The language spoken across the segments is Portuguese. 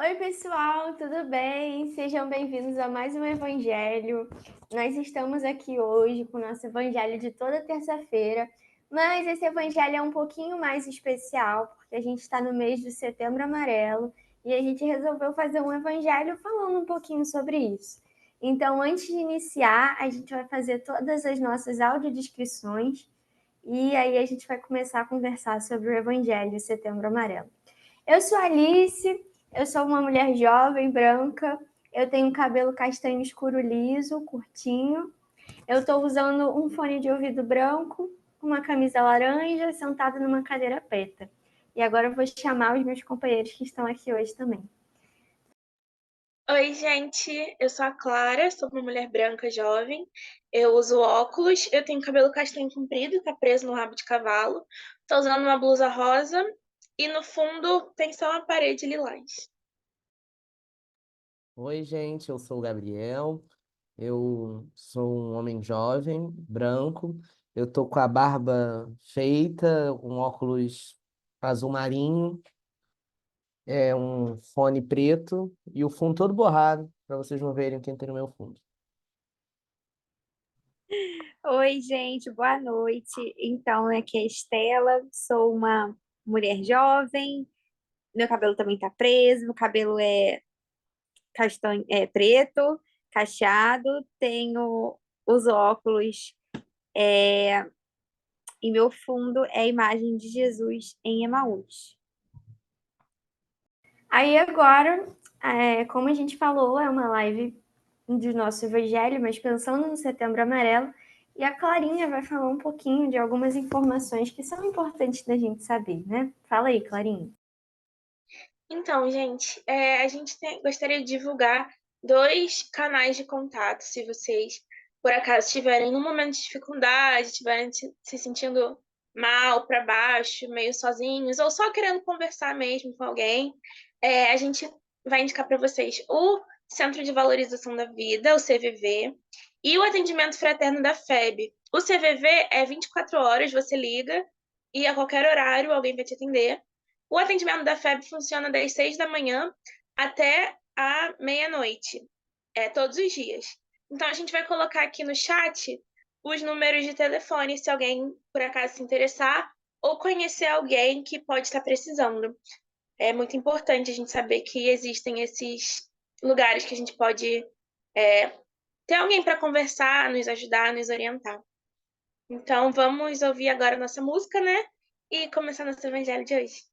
Oi, pessoal, tudo bem? Sejam bem-vindos a mais um Evangelho. Nós estamos aqui hoje com o nosso Evangelho de toda terça-feira, mas esse Evangelho é um pouquinho mais especial, porque a gente está no mês do Setembro Amarelo e a gente resolveu fazer um Evangelho falando um pouquinho sobre isso. Então, antes de iniciar, a gente vai fazer todas as nossas audiodescrições e aí a gente vai começar a conversar sobre o Evangelho Setembro Amarelo. Eu sou a Alice. Eu sou uma mulher jovem, branca. Eu tenho um cabelo castanho escuro liso, curtinho. Eu estou usando um fone de ouvido branco, uma camisa laranja, sentada numa cadeira preta. E agora eu vou chamar os meus companheiros que estão aqui hoje também. Oi, gente, eu sou a Clara, sou uma mulher branca jovem. Eu uso óculos, eu tenho cabelo castanho comprido, tá preso no rabo de cavalo. Tô usando uma blusa rosa e no fundo tem só uma parede lilás. Oi, gente, eu sou o Gabriel. Eu sou um homem jovem, branco. Eu tô com a barba feita, um óculos azul marinho, um fone preto e o fundo todo borrado, para vocês não verem quem tem no meu fundo. Oi, gente, boa noite. Então, aqui é a Estela, sou uma mulher jovem, meu cabelo também tá preso, meu cabelo é castanho, é preto, cacheado, tenho os óculos e meu fundo é a imagem de Jesus em Emaús. Aí agora, como a gente falou, é uma live do nosso Evangelho, mas pensando no Setembro Amarelo, e a Clarinha vai falar um pouquinho de algumas informações que são importantes da gente saber, né? Fala aí, Clarinha. Então, gente, a gente gostaria de divulgar dois canais de contato, se vocês, por acaso, estiverem num momento de dificuldade, estiverem se sentindo mal, para baixo, meio sozinhos, ou só querendo conversar mesmo com alguém, a gente vai indicar para vocês o Centro de Valorização da Vida, o CVV, e o Atendimento Fraterno da FEB. O CVV é 24 horas, você liga, e a qualquer horário alguém vai te atender. O atendimento da FEB funciona das 6 da manhã até a meia-noite, todos os dias. Então, a gente vai colocar aqui no chat os números de telefone, se alguém, por acaso, se interessar ou conhecer alguém que pode estar precisando. É muito importante a gente saber que existem esses lugares que a gente pode ter alguém para conversar, nos ajudar, nos orientar. Então, vamos ouvir agora a nossa música, né? E começar nosso evangelho de hoje.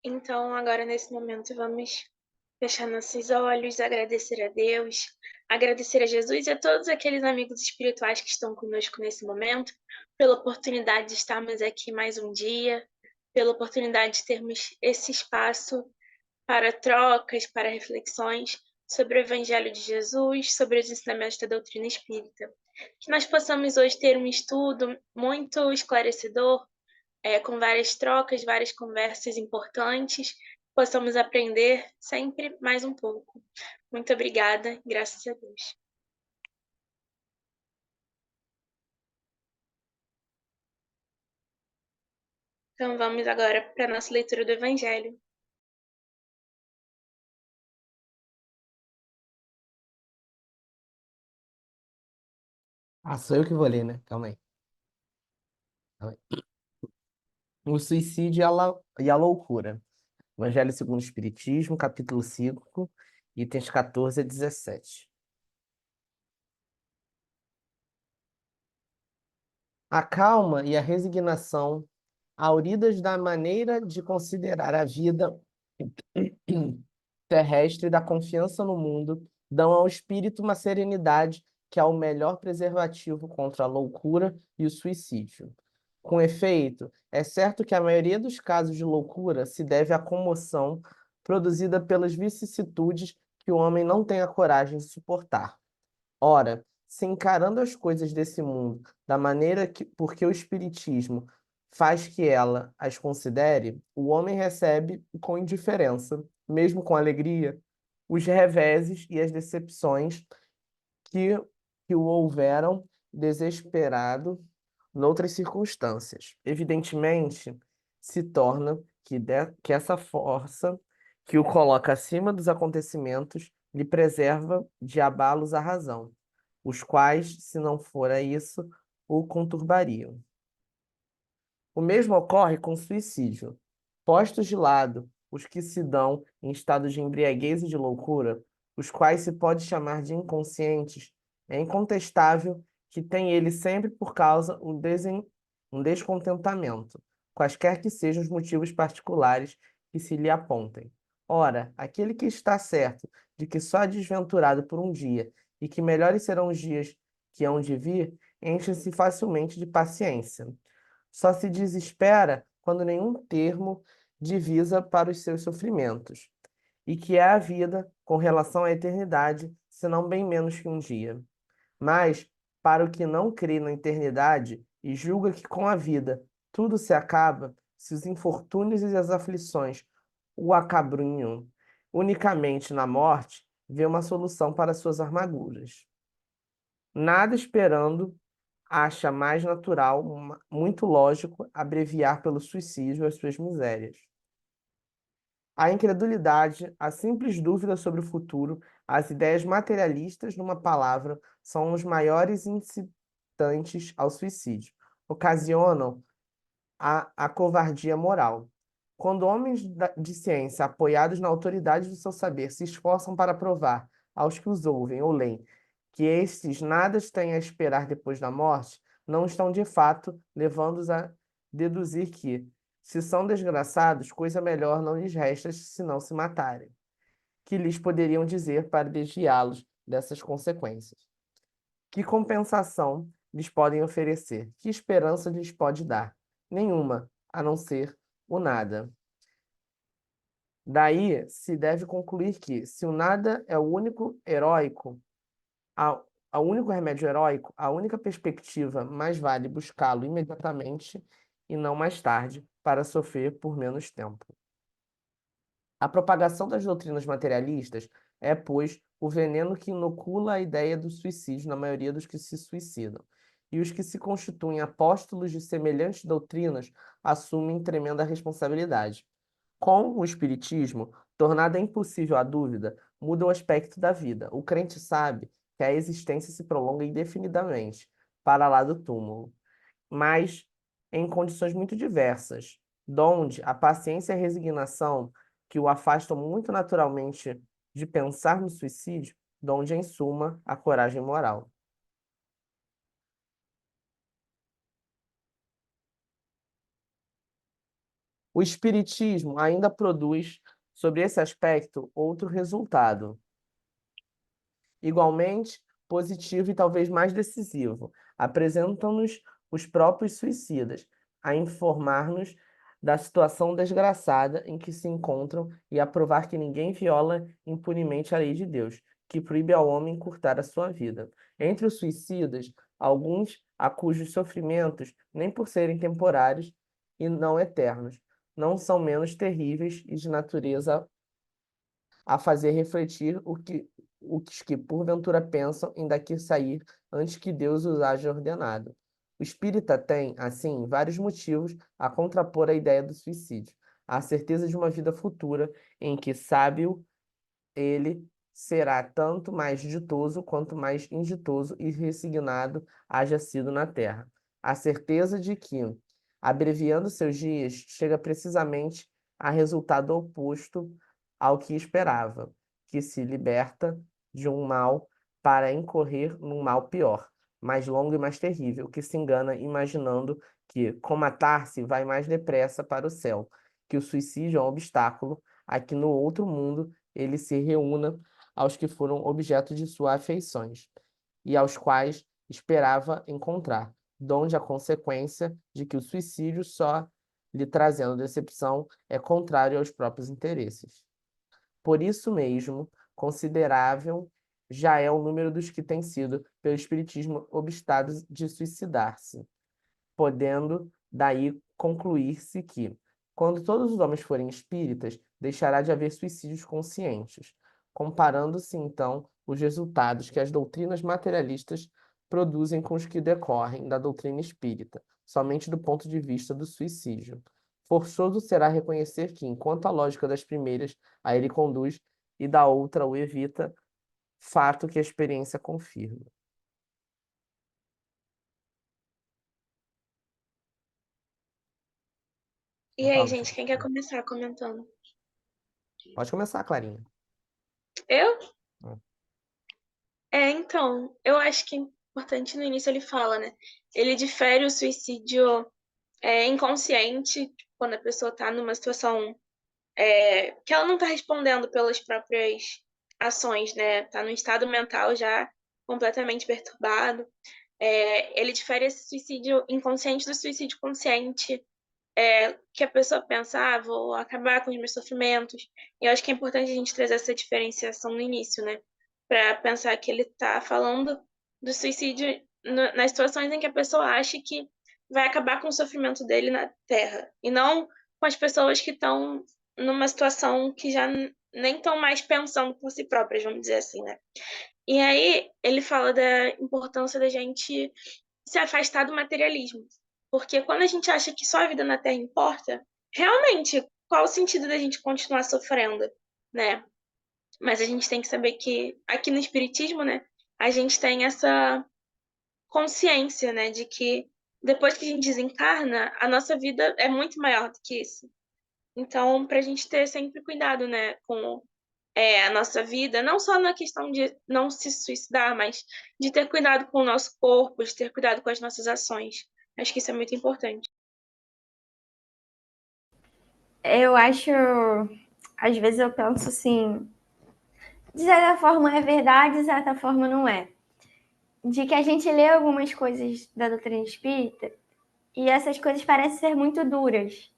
Então, agora nesse momento, vamos fechar nossos olhos, agradecer a Deus, agradecer a Jesus e a todos aqueles amigos espirituais que estão conosco nesse momento, pela oportunidade de estarmos aqui mais um dia, pela oportunidade de termos esse espaço para trocas, para reflexões sobre o Evangelho de Jesus, sobre os ensinamentos da doutrina espírita. Que nós possamos hoje ter um estudo muito esclarecedor, com várias trocas, várias conversas importantes, possamos aprender sempre mais um pouco. Muito obrigada, graças a Deus. Então vamos agora para a nossa leitura do Evangelho. Ah, sou eu que vou ler, né? Calma aí. Calma aí. O suicídio e a loucura. Evangelho segundo o Espiritismo, capítulo 5, itens 14 a 17. A calma e a resignação, auridas da maneira de considerar a vida terrestre e da confiança no mundo, dão ao espírito uma serenidade que é o melhor preservativo contra a loucura e o suicídio. Com efeito, é certo que a maioria dos casos de loucura se deve à comoção produzida pelas vicissitudes que o homem não tem a coragem de suportar. Ora, se encarando as coisas desse mundo da maneira que, porque o Espiritismo faz que ela as considere, o homem recebe com indiferença, mesmo com alegria, os reveses e as decepções que, que o houveram desesperado noutras circunstâncias. Evidentemente, se torna que essa força que o coloca acima dos acontecimentos lhe preserva de abalos à razão, os quais, se não fora isso, o conturbariam. O mesmo ocorre com o suicídio. Postos de lado os que se dão em estado de embriaguez e de loucura, os quais se pode chamar de inconscientes, é incontestável que tem ele sempre por causa um descontentamento, quaisquer que sejam os motivos particulares que se lhe apontem. Ora, aquele que está certo de que só é desventurado por um dia e que melhores serão os dias que hão de vir, enche-se facilmente de paciência. Só se desespera quando nenhum termo divisa para os seus sofrimentos, e que é a vida com relação à eternidade, senão bem menos que um dia. Mas, para o que não crê na eternidade e julga que com a vida tudo se acaba, se os infortúnios e as aflições o acabrunham unicamente na morte, vê uma solução para suas amarguras. Nada esperando, acha mais natural, muito lógico, abreviar pelo suicídio as suas misérias. A incredulidade, a simples dúvida sobre o futuro, as ideias materialistas, numa palavra, são os maiores incitantes ao suicídio. Ocasionam a covardia moral. Quando homens de ciência, apoiados na autoridade do seu saber, se esforçam para provar aos que os ouvem ou leem que estes nada têm a esperar depois da morte, não estão de fato levando-os a deduzir que, se são desgraçados, coisa melhor não lhes resta senão se matarem. Que lhes poderiam dizer para desviá-los dessas consequências? Que compensação lhes podem oferecer? Que esperança lhes pode dar? Nenhuma, a não ser o nada. Daí se deve concluir que, se o nada é o único heróico, a único remédio heróico, a única perspectiva, mais vale buscá-lo imediatamente e não mais tarde, para sofrer por menos tempo. A propagação das doutrinas materialistas é, pois, o veneno que inocula a ideia do suicídio na maioria dos que se suicidam. E os que se constituem apóstolos de semelhantes doutrinas assumem tremenda responsabilidade. Com o Espiritismo, tornada impossível a dúvida, muda o aspecto da vida. O crente sabe que a existência se prolonga indefinidamente, para lá do túmulo, mas em condições muito diversas, donde a paciência e a resignação, que o afastam muito naturalmente de pensar no suicídio, donde, em suma, a coragem moral. O espiritismo ainda produz, sobre esse aspecto, outro resultado, igualmente positivo e talvez mais decisivo. Apresentam-nos os próprios suicidas, a informar-nos da situação desgraçada em que se encontram e a provar que ninguém viola impunemente a lei de Deus, que proíbe ao homem encurtar a sua vida. Entre os suicidas, alguns a cujos sofrimentos, nem por serem temporários e não eternos, não são menos terríveis e de natureza a fazer refletir os que porventura pensam em daqui sair antes que Deus os haja ordenado. O espírita tem, assim, vários motivos a contrapor a ideia do suicídio. A certeza de uma vida futura em que, sábio, ele será tanto mais ditoso quanto mais inditoso e resignado haja sido na terra. A certeza de que, abreviando seus dias, chega precisamente a resultado oposto ao que esperava, que se liberta de um mal para incorrer num mal pior, mais longo e mais terrível, que se engana imaginando que, com matar-se, vai mais depressa para o céu, que o suicídio é um obstáculo a que no outro mundo ele se reúna aos que foram objeto de suas afeições e aos quais esperava encontrar, donde a consequência de que o suicídio só lhe trazendo decepção é contrário aos próprios interesses. Por isso mesmo, considerável já é o número dos que têm sido, pelo Espiritismo, obstados de suicidar-se, podendo daí concluir-se que, quando todos os homens forem espíritas, deixará de haver suicídios conscientes, comparando-se então os resultados que as doutrinas materialistas produzem com os que decorrem da doutrina espírita, somente do ponto de vista do suicídio. Forçoso será reconhecer que, enquanto a lógica das primeiras a ele conduz e da outra o evita, fato que a experiência confirma. E aí, gente, quem quer começar comentando? Pode começar, Clarinha. Eu? Hum. Então, eu acho que é importante no início ele fala, né? Ele difere o suicídio inconsciente, quando a pessoa tá numa situação que ela não tá respondendo pelas próprias ações, né? Tá num estado mental já completamente perturbado. Ele difere esse suicídio inconsciente do suicídio consciente, que a pessoa pensa, vou acabar com os meus sofrimentos. E eu acho que é importante a gente trazer essa diferenciação no início, né? Para pensar que ele está falando do suicídio nas situações em que a pessoa acha que vai acabar com o sofrimento dele na Terra, e não com as pessoas que estão numa situação que já nem estão mais pensando por si próprias, vamos dizer assim, né? E aí ele fala da importância da gente se afastar do materialismo. Porque quando a gente acha que só a vida na Terra importa, realmente, qual o sentido da gente continuar sofrendo, né? Mas a gente tem que saber que aqui no Espiritismo, né, a gente tem essa consciência, né, de que depois que a gente desencarna, a nossa vida é muito maior do que isso. Então, para a gente ter sempre cuidado, né, com a nossa vida, não só na questão de não se suicidar, mas de ter cuidado com o nosso corpo, de ter cuidado com as nossas ações. Acho que isso é muito importante. Eu acho, às vezes eu penso assim, de certa forma é verdade, de certa forma não é. De que a gente lê algumas coisas da doutrina espírita e essas coisas parecem ser muito duras,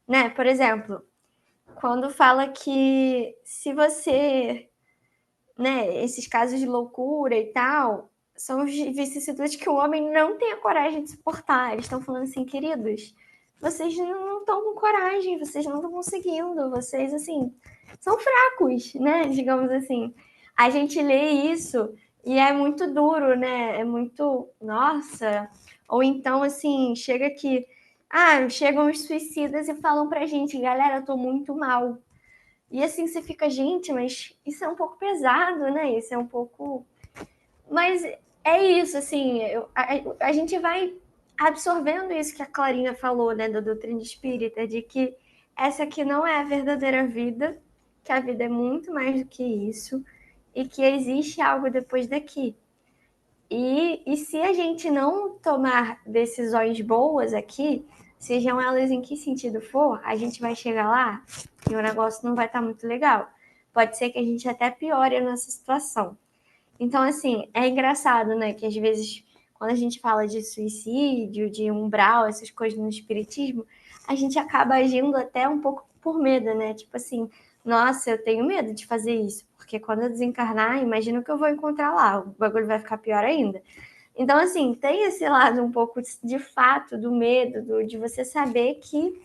né? Por exemplo, quando fala que se você, né, esses casos de loucura e tal, são vicissitudes que o homem não tem a coragem de suportar. Eles estão falando assim, queridos, vocês não estão com coragem, vocês não estão conseguindo, vocês, assim, são fracos, né, digamos assim. A gente lê isso e é muito duro, né, é muito, nossa. Ou então, assim, chega que, chegam os suicidas e falam pra gente, galera, eu tô muito mal. E assim você fica, gente, mas isso é um pouco pesado, né? Isso é um pouco. Mas é isso, assim, a gente vai absorvendo isso que a Clarinha falou, né, da doutrina espírita, de que essa aqui não é a verdadeira vida, que a vida é muito mais do que isso, e que existe algo depois daqui. E se a gente não tomar decisões boas aqui, sejam elas em que sentido for, a gente vai chegar lá e o negócio não vai estar muito legal. Pode ser que a gente até piore a nossa situação. Então, assim, é engraçado, né, que às vezes, quando a gente fala de suicídio, de umbral, essas coisas no espiritismo, a gente acaba agindo até um pouco por medo, né? Tipo assim, nossa, eu tenho medo de fazer isso, porque quando eu desencarnar, imagina o que eu vou encontrar lá, o bagulho vai ficar pior ainda. Então, assim, tem esse lado um pouco de fato do medo, de você saber que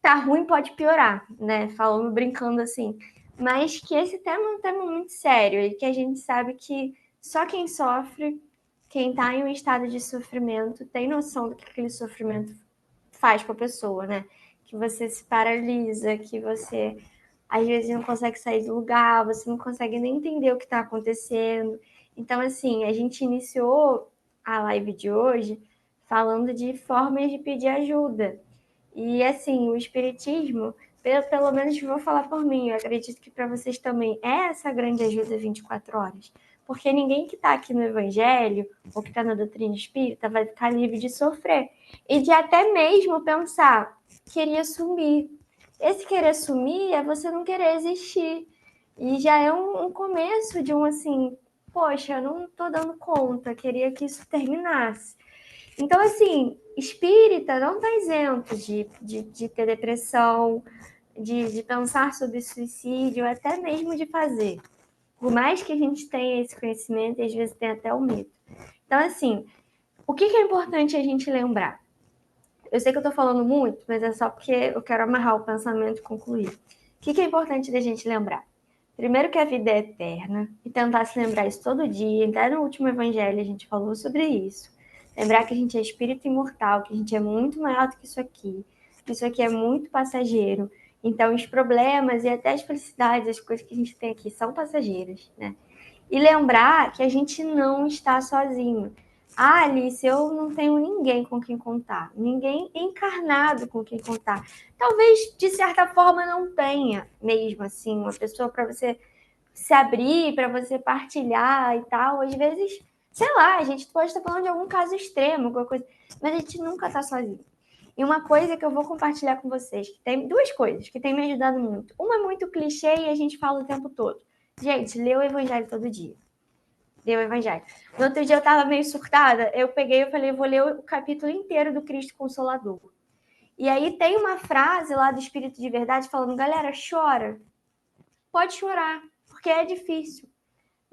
tá ruim, pode piorar, né? Falando, brincando assim. Mas que esse tema é um tema muito sério e que a gente sabe que só quem sofre, quem tá em um estado de sofrimento, tem noção do que aquele sofrimento faz com a pessoa, né? Que você se paralisa, que você às vezes não consegue sair do lugar, você não consegue nem entender o que está acontecendo. Então, assim, a gente iniciou a live de hoje falando de formas de pedir ajuda. E, assim, o Espiritismo, pelo menos vou falar por mim, eu acredito que para vocês também é essa grande ajuda 24 horas. Porque ninguém que está aqui no Evangelho ou que está na doutrina espírita vai ficar livre de sofrer. E de até mesmo pensar, queria sumir. Esse querer sumir é você não querer existir. E já é um começo de assim, poxa, eu não estou dando conta, queria que isso terminasse. Então, assim, espírita não está isento de ter depressão, de pensar sobre suicídio, até mesmo de fazer. Por mais que a gente tenha esse conhecimento, e às vezes tem até o medo. Então, assim, o que é importante a gente lembrar? Eu sei que eu estou falando muito, mas é só porque eu quero amarrar o pensamento e concluir. O que é importante da gente lembrar? Primeiro que a vida é eterna, e tentar se lembrar isso todo dia. Até no último evangelho a gente falou sobre isso. Lembrar que a gente é espírito imortal, que a gente é muito maior do que isso aqui é muito passageiro. Então, os problemas e até as felicidades, as coisas que a gente tem aqui são passageiras, né? E lembrar que a gente não está sozinho. Ah, Alice, eu não tenho ninguém com quem contar, ninguém encarnado com quem contar. Talvez, de certa forma, não tenha mesmo, assim, uma pessoa para você se abrir, para você partilhar e tal. Às vezes, sei lá, a gente pode estar falando de algum caso extremo, alguma coisa, mas a gente nunca está sozinho. E uma coisa que eu vou compartilhar com vocês, que tem duas coisas que têm me ajudado muito. Uma é muito clichê e a gente fala o tempo todo. Gente, lê o Evangelho todo dia. Lê o Evangelho. No outro dia eu estava meio surtada, eu peguei e falei, vou ler o capítulo inteiro do Cristo Consolador. E aí tem uma frase lá do Espírito de Verdade falando, galera, chora. Pode chorar, porque é difícil.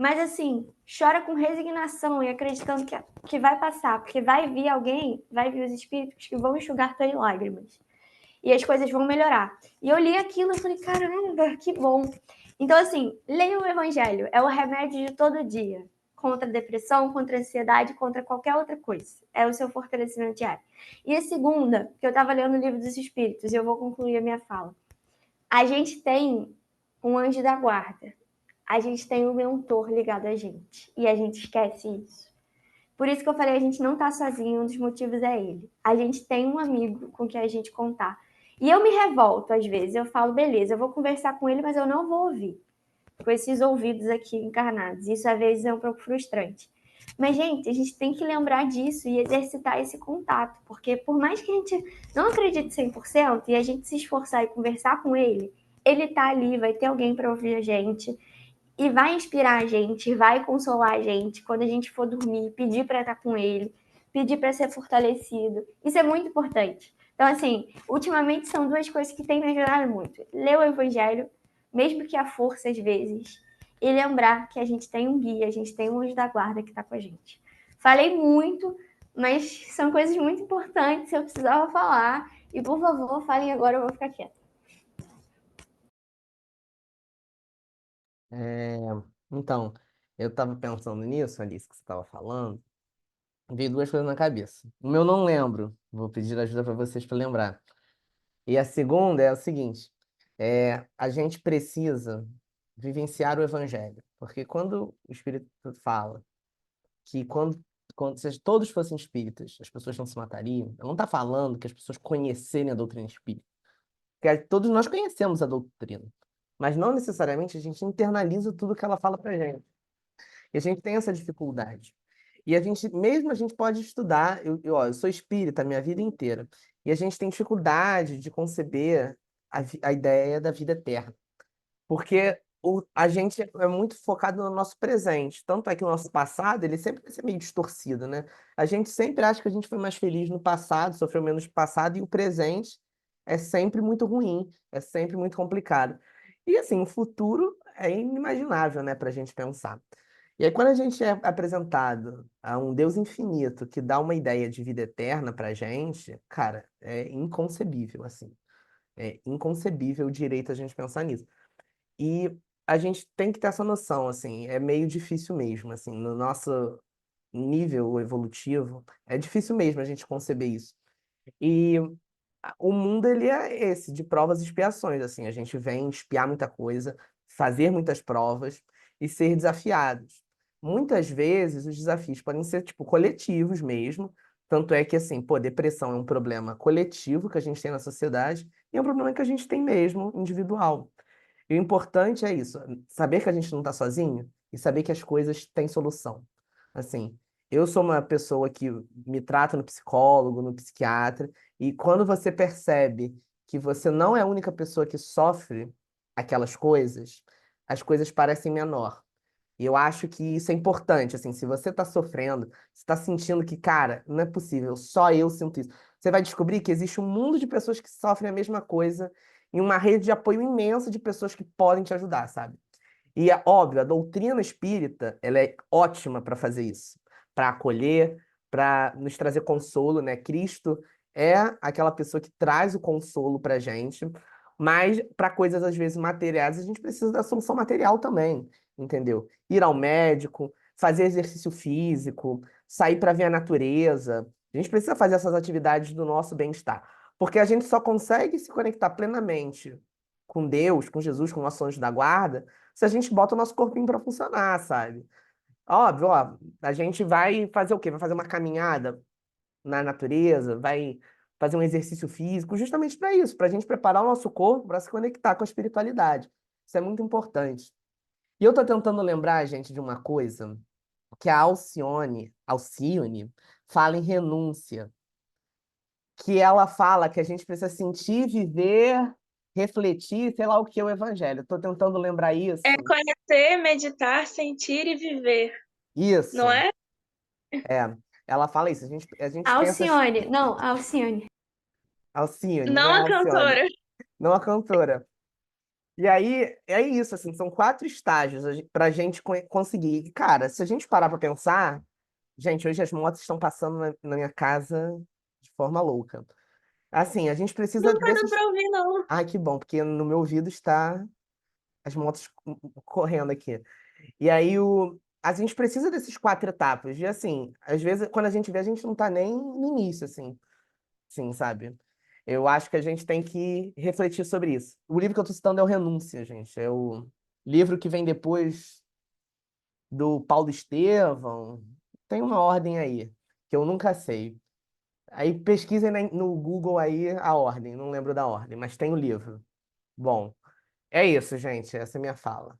Mas assim, chora com resignação e acreditando que vai passar, porque vai vir alguém, vai vir os espíritos que vão enxugar tuas lágrimas. E as coisas vão melhorar. E eu li aquilo e falei, caramba, que bom. Então, assim, leia o Evangelho. É o remédio de todo dia. Contra a depressão, contra a ansiedade, contra qualquer outra coisa. É o seu fortalecimento diário. E a segunda, que eu estava lendo o Livro dos Espíritos, e eu vou concluir a minha fala. A gente tem um anjo da guarda. A gente tem um mentor ligado a gente. E a gente esquece isso. Por isso que eu falei, a gente não tá sozinho, um dos motivos é ele. A gente tem um amigo com quem a gente contar. E eu me revolto às vezes, eu falo, beleza, eu vou conversar com ele, mas eu não vou ouvir. Com esses ouvidos aqui encarnados. Isso às vezes é um pouco frustrante. Mas, gente, a gente tem que lembrar disso e exercitar esse contato. Porque por mais que a gente não acredite 100% e a gente se esforçar e conversar com ele tá ali, vai ter alguém para ouvir a gente e vai inspirar a gente, vai consolar a gente quando a gente for dormir, pedir para estar com ele, pedir para ser fortalecido. Isso é muito importante. Então, assim, ultimamente são duas coisas que têm me ajudado muito. Ler o Evangelho, mesmo que a força às vezes, e lembrar que a gente tem um guia, a gente tem um anjo da guarda que está com a gente. Falei muito, mas são coisas muito importantes, eu precisava falar. E, por favor, falem agora, eu vou ficar quieta. Então, eu estava pensando nisso, Alice, que você estava falando, veio duas coisas na cabeça. Uma eu não lembro, vou pedir ajuda para vocês para lembrar. E a segunda é o seguinte: a gente precisa vivenciar o Evangelho, porque quando o Espírito fala que se todos fossem espíritas, as pessoas não se matariam, não está falando que as pessoas conhecerem a doutrina espírita, porque todos nós conhecemos a doutrina, mas não necessariamente a gente internaliza tudo que ela fala para gente. E a gente tem essa dificuldade. E a gente, mesmo a gente pode estudar, ó, eu sou espírita a minha vida inteira. e a gente tem dificuldade de conceber a ideia da vida eterna. Porque a gente é muito focado no nosso presente. Tanto é que o nosso passado, ele sempre vai ser meio distorcido, né? A gente sempre acha que a gente foi mais feliz no passado, sofreu menos no passado, e o presente é sempre muito ruim, é sempre muito complicado. E assim, o futuro é inimaginável, né, para a gente pensar. E aí, quando a gente é apresentado a um Deus infinito que dá uma ideia de vida eterna pra gente, cara, é inconcebível, assim. É inconcebível o direito a gente pensar nisso. E a gente tem que ter essa noção, assim, é meio difícil mesmo, assim, no nosso nível evolutivo, é difícil mesmo a gente conceber isso. E o mundo, ele é esse, de provas e expiações, assim, a gente vem expiar muita coisa, fazer muitas provas e ser desafiados. Muitas vezes os desafios podem ser, tipo, coletivos mesmo, tanto é que, assim, pô, depressão é um problema coletivo que a gente tem na sociedade e é um problema que a gente tem mesmo, individual. E o importante é isso, saber que a gente não está sozinho e saber que as coisas têm solução. Assim, eu sou uma pessoa que me trata no psicólogo, no psiquiatra, e quando você percebe que você não é a única pessoa que sofre aquelas coisas, as coisas parecem menor. E eu acho que isso é importante, assim, se você está sofrendo, você está sentindo que, cara, não é possível, só eu sinto isso. Você vai descobrir que existe um mundo de pessoas que sofrem a mesma coisa e uma rede de apoio imensa de pessoas que podem te ajudar, sabe? E é óbvio, a doutrina espírita, ela é ótima para fazer isso, para acolher, para nos trazer consolo, né? Cristo é aquela pessoa que traz o consolo para gente, mas para coisas às vezes materiais, a gente precisa da solução material também, entendeu? Ir ao médico, fazer exercício físico, sair para ver a natureza. A gente precisa fazer essas atividades do nosso bem-estar, porque a gente só consegue se conectar plenamente com Deus, com Jesus, com o nosso anjo da guarda se a gente bota o nosso corpinho para funcionar, sabe? Óbvio, ó, a gente vai fazer o quê? Vai fazer uma caminhada na natureza, vai fazer um exercício físico, justamente para isso, para a gente preparar o nosso corpo para se conectar com a espiritualidade. Isso é muito importante. E eu tô tentando lembrar, gente, de uma coisa que a Alcione fala em renúncia, que ela fala que a gente precisa sentir, viver, refletir, sei lá o que é o evangelho. Estou tentando lembrar É isso. conhecer, meditar, sentir e viver, não Isso. é? É, ela fala isso. A gente pensa Alcione, não, Alcione. Alcione, né? Não a Alcione, cantora. não a cantora. E aí é isso, assim, são 4 estágios para a gente conseguir. E, cara, se a gente parar para pensar, gente, hoje as motos estão passando na minha casa de forma louca. Assim, a gente precisa Não tá dando desses. pra ouvir, não. Ai, que bom, porque no meu ouvido está as motos correndo aqui. E aí a gente precisa desses 4 etapas. E assim, às vezes, quando a gente vê, a gente não tá nem no início, assim. Sim, sabe? Eu acho que a gente tem que refletir sobre isso. O livro que eu tô citando é o Renúncia, gente. É o livro que vem depois do Paulo Estevão. Tem uma ordem aí, que eu nunca sei. Aí pesquisem no Google aí a ordem, não lembro da ordem, mas tem o livro. Bom, é isso, gente. Essa é a minha fala.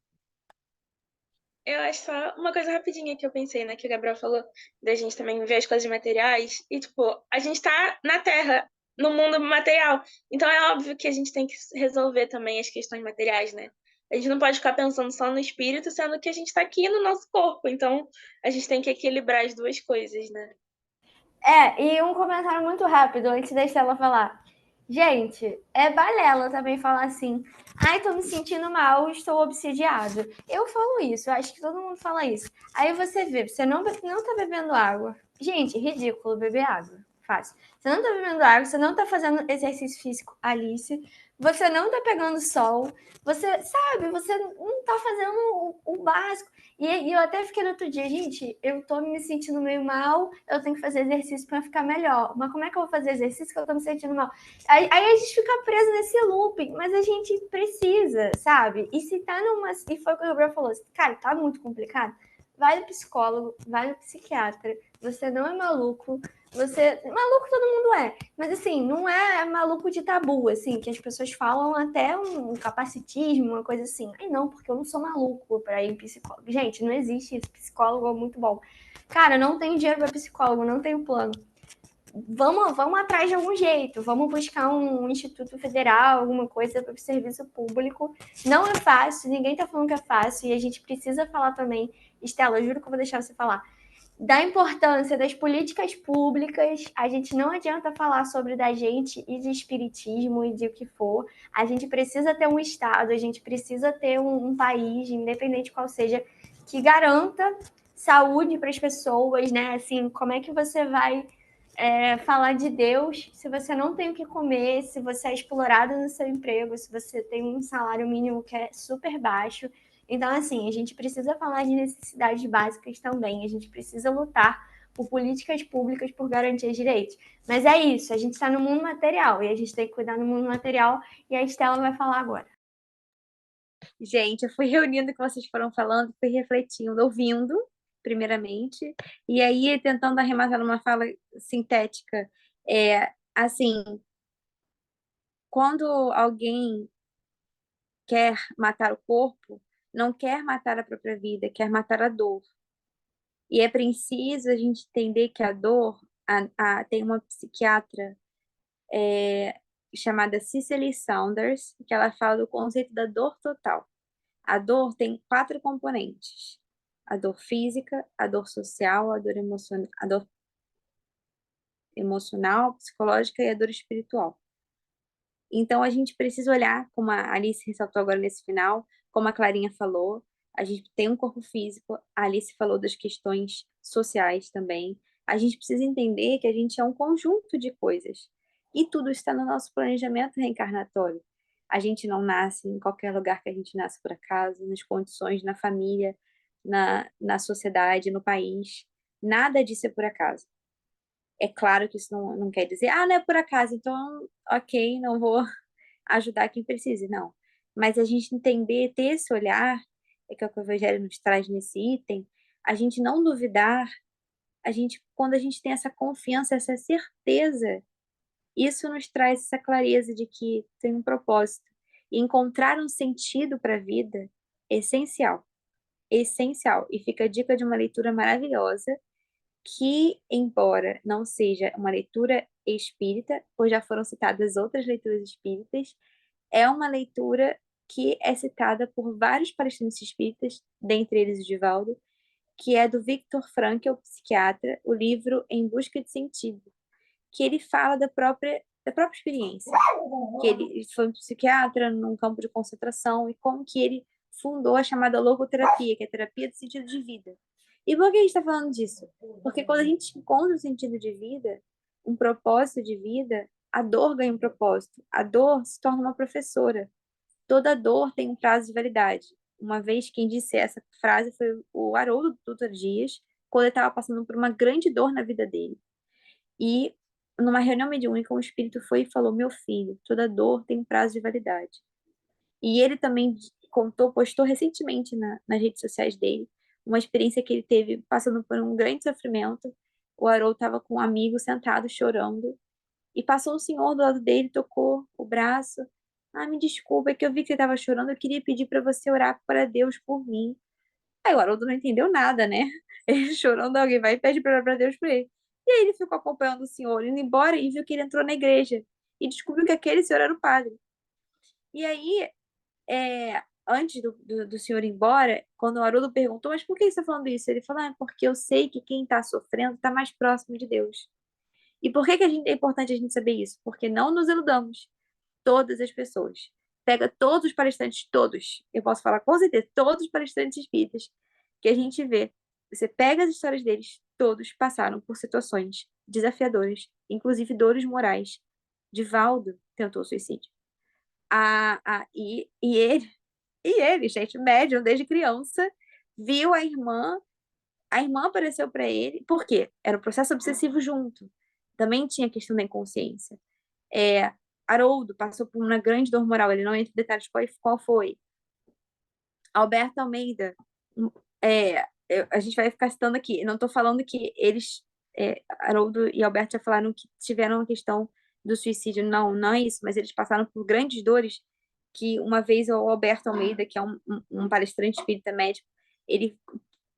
Eu acho só uma coisa rapidinha que eu pensei, né? Que o Gabriel falou da gente também ver as coisas materiais. E, tipo, a gente tá na Terra, no mundo material. Então é óbvio que a gente tem que resolver também as questões materiais, né? A gente não pode ficar pensando só no espírito, sendo que a gente tá aqui no nosso corpo. Então a gente tem que equilibrar as duas coisas, né? E um comentário muito rápido antes da Estela falar. Gente, é balela também falar assim. Ai, tô me sentindo mal, estou obsidiado. Eu falo isso, eu acho que todo mundo fala isso. Aí você vê, você não tá bebendo água. Gente, ridículo beber água. Fácil. Você não tá bebendo água, você não tá fazendo exercício físico, Alice. Você não tá pegando sol. Você, sabe, você não tá fazendo o básico. E eu até fiquei no outro dia, gente, eu tô me sentindo meio mal, eu tenho que fazer exercício para ficar melhor. Mas como é que eu vou fazer exercício que eu tô me sentindo mal? Aí a gente fica preso nesse looping, mas a gente precisa, sabe? E se tá numa. E foi o que o Gabriel falou, cara, tá muito complicado. Vai no psicólogo, vai no psiquiatra. Você não é maluco. Você. Maluco todo mundo é. Mas assim, não é maluco de tabu, assim, que as pessoas falam até um capacitismo, uma coisa assim. Ai, não, porque eu não sou maluco pra ir em psicólogo. Gente, não existe isso. Psicólogo é muito bom. Cara, não tenho dinheiro pra psicólogo, não tenho plano. vamos atrás de algum jeito, vamos buscar um instituto federal, alguma coisa para o serviço público. Não é fácil, ninguém está falando que é fácil, e a gente precisa falar também, Estela, eu juro que eu vou deixar você falar, da importância das políticas públicas. A gente não adianta falar sobre da gente e de espiritismo e de o que for. A gente precisa ter um Estado, a gente precisa ter um país, independente qual seja, que garanta saúde para as pessoas, né? Assim, como é que você vai falar de Deus se você não tem o que comer, se você é explorado no seu emprego, se você tem um salário mínimo que é super baixo? Então, assim, a gente precisa falar de necessidades básicas também, a gente precisa lutar por políticas públicas, por garantir direitos. Mas é isso, a gente está no mundo material e a gente tem que cuidar do mundo material, e a Estela vai falar agora. Gente, eu fui reunindo o que vocês foram falando, fui refletindo, ouvindo, primeiramente, e aí tentando arrematar numa fala sintética. Assim, quando alguém quer matar o corpo, não quer matar a própria vida, quer matar a dor. E é preciso a gente entender que a dor, tem uma psiquiatra chamada Cicely Saunders, que ela fala do conceito da dor total. A dor tem 4 componentes: a dor física, a dor social, a dor emocional, psicológica e a dor espiritual. Então, a gente precisa olhar, como a Alice ressaltou agora nesse final, como a Clarinha falou, a gente tem um corpo físico, a Alice falou das questões sociais também. A gente precisa entender que a gente é um conjunto de coisas. E tudo está no nosso planejamento reencarnatório. A gente não nasce em qualquer lugar que a gente nasce por acaso, nas condições, na família, na sociedade, no país. Nada disso é por acaso. É claro que isso não quer dizer, não é por acaso, então, ok, não vou ajudar quem precise, não. Mas a gente entender, ter esse olhar, que é o que o Evangelho nos traz nesse item, a gente não duvidar, quando a gente tem essa confiança, essa certeza, isso nos traz essa clareza de que tem um propósito. E encontrar um sentido para a vida é essencial. Essencial. E fica a dica de uma leitura maravilhosa, que, embora não seja uma leitura espírita, pois já foram citadas outras leituras espíritas, é uma leitura que é citada por vários palestrantes espíritas, dentre eles o Divaldo, que é do Viktor Frankl, psiquiatra, o livro Em Busca de Sentido, que ele fala da própria experiência, que ele foi um psiquiatra num campo de concentração e como que ele fundou a chamada logoterapia, que é a terapia do sentido de vida. E por que a gente está falando disso? Porque quando a gente encontra um sentido de vida, um propósito de vida, a dor ganha um propósito. A dor se torna uma professora. Toda dor tem um prazo de validade. Uma vez quem disse essa frase foi o Haroldo Dutra Dias, quando ele estava passando por uma grande dor na vida dele. E numa reunião mediúnica, um espírito foi e falou: meu filho, toda dor tem um prazo de validade. E ele também postou recentemente nas redes sociais dele uma experiência que ele teve passando por um grande sofrimento. O Haroldo estava com um amigo sentado chorando e passou um senhor do lado dele, tocou o braço. Me desculpa, é que eu vi que você estava chorando, eu queria pedir para você orar para Deus por mim. Aí o Haroldo não entendeu nada, né? Ele chorando, alguém vai e pede para orar para Deus por ele. E aí ele ficou acompanhando o senhor, indo embora, e viu que ele entrou na igreja. E descobriu que aquele senhor era o padre. E aí, antes do senhor ir embora, quando o Haroldo perguntou: mas por que você está falando isso? Ele falou: porque eu sei que quem está sofrendo está mais próximo de Deus. E por que é importante a gente saber isso? Porque não nos iludamos. Todas as pessoas. Pega todos os palestrantes, todos. Eu posso falar com certeza, todos os palestrantes espíritas que a gente vê. Você pega as histórias deles, todos passaram por situações desafiadoras, inclusive dores morais. Divaldo tentou suicídio. E ele, gente, médium desde criança, viu a irmã apareceu para ele, por quê? Era um processo obsessivo junto. Também tinha a questão da inconsciência. Haroldo passou por uma grande dor moral, ele não entra em detalhes qual foi. Alberto Almeida, a gente vai ficar citando aqui, eu não estou falando que eles, Haroldo e Alberto já falaram que tiveram uma questão do suicídio, não é isso, mas eles passaram por grandes dores, que uma vez o Alberto Almeida, que é um palestrante espírita médico, ele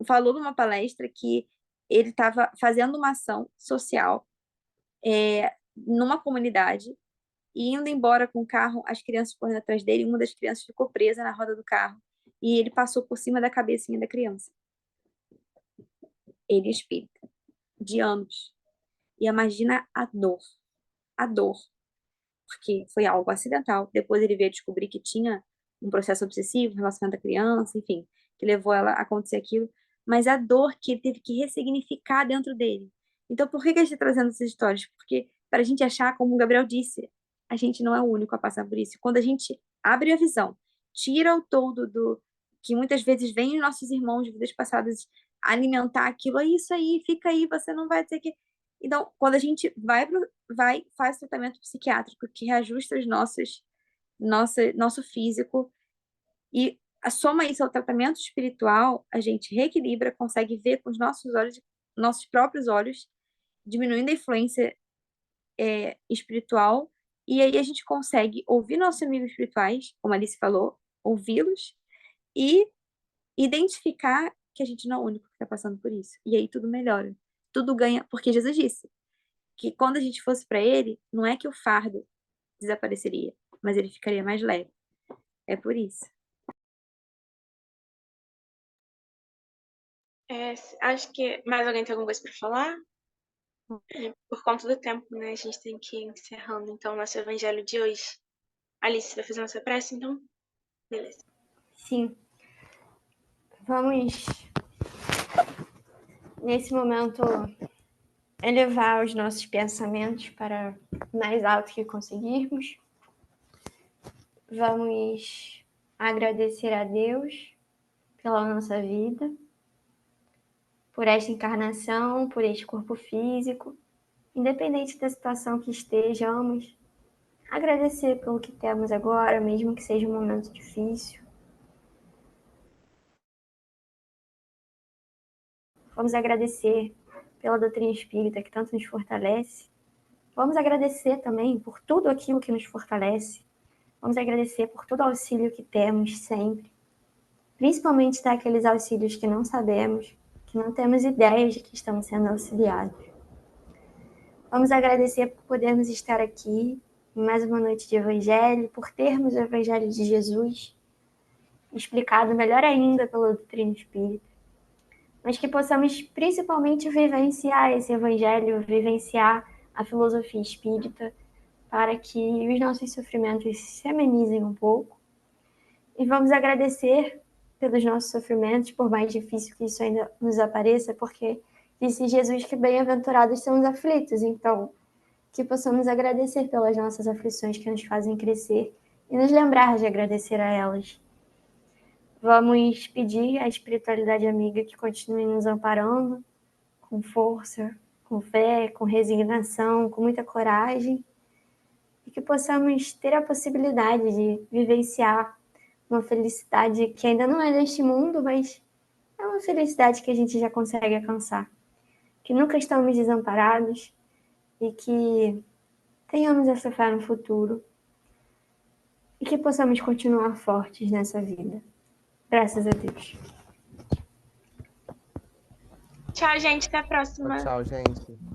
falou numa palestra que ele estava fazendo uma ação social numa comunidade, e indo embora com o carro, as crianças correndo atrás dele, uma das crianças ficou presa na roda do carro, e ele passou por cima da cabecinha da criança. Ele espírita, de anos. E imagina a dor, porque foi algo acidental. Depois ele veio descobrir que tinha um processo obsessivo, relacionado à criança, enfim, que levou ela a acontecer aquilo. Mas a dor que ele teve que ressignificar dentro dele. Então, por que a gente está trazendo essas histórias? Porque para a gente achar, como o Gabriel disse, a gente não é o único a passar por isso. Quando a gente abre a visão, tira o todo do que muitas vezes vem os nossos irmãos de vidas passadas alimentar aquilo, é isso aí, fica aí, você não vai ter que. Então, quando a gente faz tratamento psiquiátrico que reajusta nosso físico e soma isso ao tratamento espiritual, a gente reequilibra, consegue ver com os nossos olhos, nossos próprios olhos, diminuindo a influência espiritual, e aí a gente consegue ouvir nossos amigos espirituais, como a Alice falou, ouvi-los e identificar que a gente não é o único que está passando por isso. E aí tudo melhora. Tudo ganha, porque Jesus disse que quando a gente fosse para ele, não é que o fardo desapareceria, mas ele ficaria mais leve. É por isso. Acho que mais alguém tem alguma coisa para falar? Por conta do tempo, né? A gente tem que ir encerrando, então, nosso evangelho de hoje. Alice, vai fazer nossa prece, então? Beleza. Sim. Vamos, nesse momento, elevar os nossos pensamentos para o mais alto que conseguirmos. Vamos agradecer a Deus pela nossa vida, por esta encarnação, por este corpo físico, independente da situação que estejamos, agradecer pelo que temos agora, mesmo que seja um momento difícil. Vamos agradecer pela doutrina espírita que tanto nos fortalece. Vamos agradecer também por tudo aquilo que nos fortalece. Vamos agradecer por todo o auxílio que temos sempre. Principalmente daqueles auxílios que não sabemos, que não temos ideia de que estamos sendo auxiliados. Vamos agradecer por podermos estar aqui em mais uma noite de Evangelho, por termos o Evangelho de Jesus explicado melhor ainda pela doutrina espírita, mas que possamos principalmente vivenciar esse Evangelho, vivenciar a filosofia espírita, para que os nossos sofrimentos se amenizem um pouco. E vamos agradecer pelos nossos sofrimentos, por mais difícil que isso ainda nos apareça, porque disse Jesus que bem-aventurados são os aflitos, então que possamos agradecer pelas nossas aflições que nos fazem crescer e nos lembrar de agradecer a elas. Vamos pedir à espiritualidade amiga que continue nos amparando com força, com fé, com resignação, com muita coragem, e que possamos ter a possibilidade de vivenciar uma felicidade que ainda não é deste mundo, mas é uma felicidade que a gente já consegue alcançar. Que nunca estamos desamparados e que tenhamos essa fé no futuro e que possamos continuar fortes nessa vida. Graças a Deus. Tchau, gente. Até a próxima. Tchau, gente.